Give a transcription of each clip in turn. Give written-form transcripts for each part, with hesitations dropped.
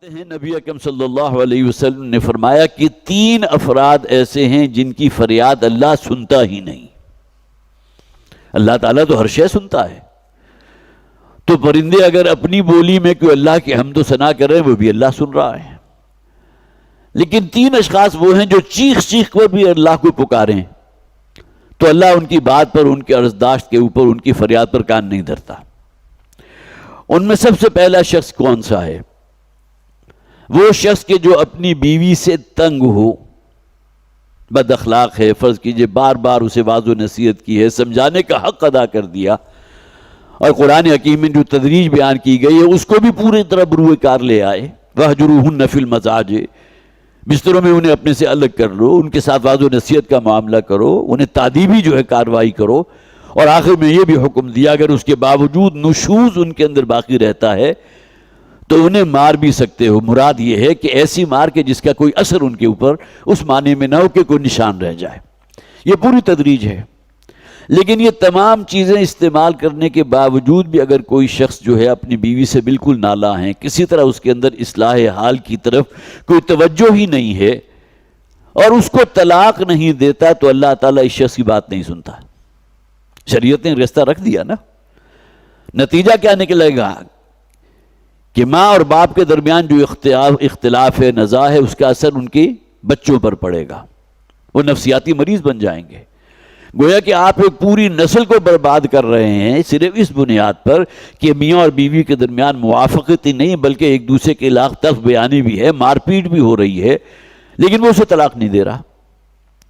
ہیں نبی اکرم صلی اللہ علیہ وسلم نے فرمایا کہ 3 افراد ایسے ہیں جن کی فریاد اللہ سنتا ہی نہیں۔ اللہ تعالیٰ تو ہر شے سنتا ہے، تو پرندے اگر اپنی بولی میں کوئی اللہ کی حمد و ثنا کر رہے ہیں وہ بھی اللہ سن رہا ہے، لیکن 3 اشخاص وہ ہیں جو چیخ کر بھی اللہ کو پکاریں تو اللہ ان کی بات پر، ان کے عرضداشت کے اوپر، ان کی فریاد پر کان نہیں دھرتا۔ ان میں سب سے پہلا شخص کون سا ہے؟ وہ شخص کہ جو اپنی بیوی سے تنگ ہو، بد اخلاق ہے، فرض کیجئے بار بار اسے واعظ و نصیحت کی ہے، سمجھانے کا حق ادا کر دیا، اور قرآن حکیم میں جو تدریج بیان کی گئی ہے اس کو بھی پوری طرح بروئے کار لے آئے۔ وَاهْجُرُوهُنَّ فِي الْمَضَاجِعِ، بستروں میں انہیں اپنے سے الگ کر لو، ان کے ساتھ واعظ و نصیحت کا معاملہ کرو، انہیں تادیبی جو ہے کاروائی کرو، اور آخر میں یہ بھی حکم دیا اگر اس کے باوجود نشوز ان کے اندر باقی رہتا ہے تو انہیں مار بھی سکتے ہو۔ مراد یہ ہے کہ ایسی مار کے جس کا کوئی اثر ان کے اوپر اس معنی میں نہ ہو کہ کوئی نشان رہ جائے۔ یہ پوری تدریج ہے، لیکن یہ تمام چیزیں استعمال کرنے کے باوجود بھی اگر کوئی شخص جو ہے اپنی بیوی سے بالکل نالاں ہے، کسی طرح اس کے اندر اصلاح حال کی طرف کوئی توجہ ہی نہیں ہے اور اس کو طلاق نہیں دیتا، تو اللہ تعالیٰ اس شخص کی بات نہیں سنتا۔ شریعت نے رستہ رکھ دیا نا۔ نتیجہ کیا نکلے گا کہ ماں اور باپ کے درمیان جو اختلاف ہے، نزاع ہے، اس کا اثر ان کے بچوں پر پڑے گا، وہ نفسیاتی مریض بن جائیں گے۔ گویا کہ آپ ایک پوری نسل کو برباد کر رہے ہیں صرف اس بنیاد پر کہ میاں اور بیوی کے درمیان موافقت ہی نہیں بلکہ ایک دوسرے کے خلاف تلخ بیانی بھی ہے، مار پیٹ بھی ہو رہی ہے، لیکن وہ اسے طلاق نہیں دے رہا۔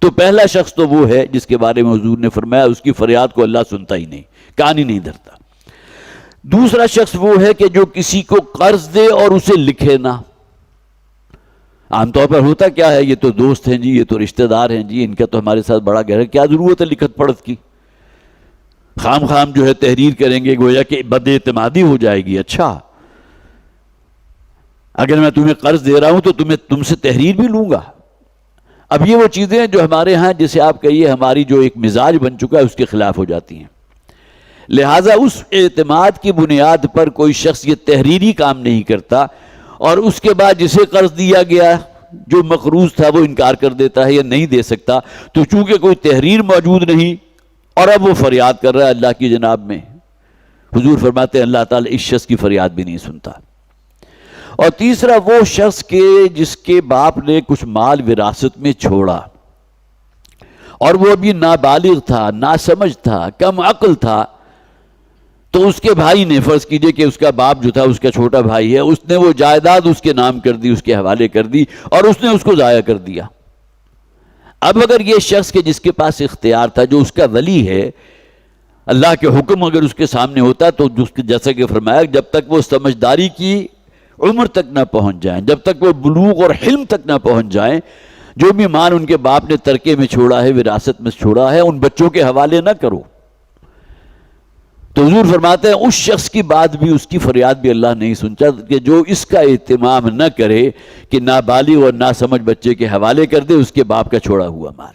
تو پہلا شخص تو وہ ہے جس کے بارے میں حضور نے فرمایا اس کی فریاد کو اللہ سنتا ہی نہیں، کان ہی نہیں دھرتا۔ دوسرا شخص وہ ہے کہ جو کسی کو قرض دے اور اسے لکھے نہ۔ عام طور پر ہوتا کیا ہے، یہ تو دوست ہیں جی، یہ تو رشتہ دار ہیں جی، ان کا تو ہمارے ساتھ بڑا گہرا، کیا ضرورت ہے لکھت پڑھت کی، خام جو ہے تحریر کریں گے، گویا کہ بد اعتمادی ہو جائے گی۔ اچھا، اگر میں تمہیں قرض دے رہا ہوں تو تم سے تحریر بھی لوں گا۔ اب یہ وہ چیزیں جو ہمارے ہاں جسے آپ کہیے ہماری جو ایک مزاج بن چکا ہے اس کے خلاف ہو جاتی ہیں۔ لہٰذا اس اعتماد کی بنیاد پر کوئی شخص یہ تحریری کام نہیں کرتا، اور اس کے بعد جسے قرض دیا گیا جو مقروض تھا وہ انکار کر دیتا ہے یا نہیں دے سکتا، تو چونکہ کوئی تحریر موجود نہیں اور اب وہ فریاد کر رہا ہے اللہ کی جناب میں، حضور فرماتے ہیں اللہ تعالیٰ اس شخص کی فریاد بھی نہیں سنتا۔ اور تیسرا وہ شخص کہ جس کے باپ نے کچھ مال وراثت میں چھوڑا اور وہ ابھی نابالغ تھا، ناسمجھ تھا، کم عقل تھا، تو اس کے بھائی نے، فرض کیجئے کہ اس کا باپ جو تھا اس کا چھوٹا بھائی ہے، اس نے وہ جائیداد اس کے نام کر دی، اس کے حوالے کر دی، اور اس نے اس کو ضائع کر دیا۔ اب اگر یہ شخص کے جس کے پاس اختیار تھا، جو اس کا ولی ہے، اللہ کے حکم اگر اس کے سامنے ہوتا تو جیسا کہ فرمایا جب تک وہ سمجھداری کی عمر تک نہ پہنچ جائیں، جب تک وہ بلوغ اور حلم تک نہ پہنچ جائیں، جو بھی مال ان کے باپ نے ترکے میں چھوڑا ہے، وراثت میں چھوڑا ہے، ان بچوں کے حوالے نہ کرو۔ تو حضور فرماتے ہیں اس شخص کی بات بھی، اس کی فریاد بھی اللہ نہیں سنتا کہ جو اس کا اہتمام نہ کرے کہ نابالغ اور ناسمجھ بچے کے حوالے کر دے اس کے باپ کا چھوڑا ہوا مال۔